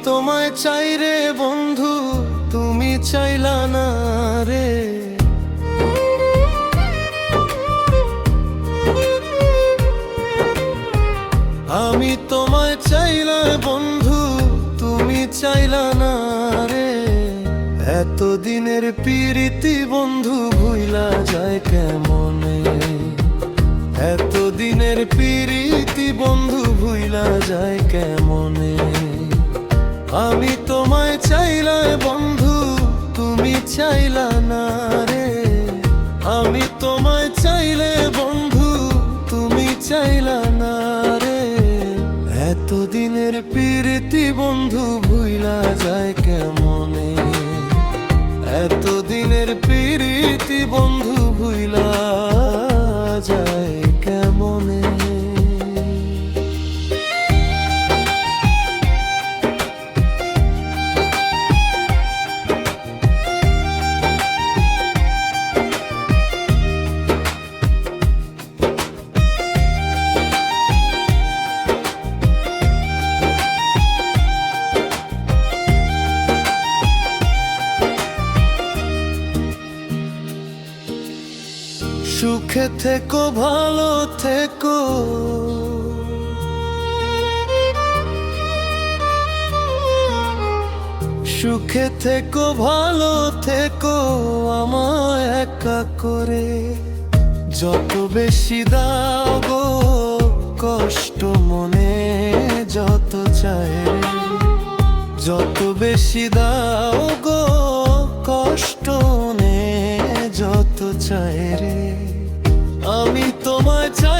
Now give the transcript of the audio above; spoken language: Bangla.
তোমায় চাই রে বন্ধু, তুমি চাইলা না রে। আমি তোমায় চাইলা বন্ধু, তুমি চাইলা না রে। এতদিনের প্রীতি বন্ধু ভুইলা যায় কেমনে, এতদিনের প্রীতি বন্ধু ভুইলা যায় কেমনে। আমি তোমায় চাইলা বন্ধু, তুমি চাইলা না রে। আমি তোমায় চাইলে বন্ধু, তুমি চাইলা না রে। এতদিনের প্রীতি বন্ধু ভুইলা যায় কেমনে, এতদিনের প্রীতি বন্ধু ভুইলা যায় কেমনে। সুখে থেকো ভালো থেকো, সুখে থেকো ভালো থেকো আমায় একা করে। যত বেশি দাও গো কষ্ট মনে যত চায় রে, যত বেশি দাও গো কষ্ট মনে যত চায় রে। আমি তোমায় চাই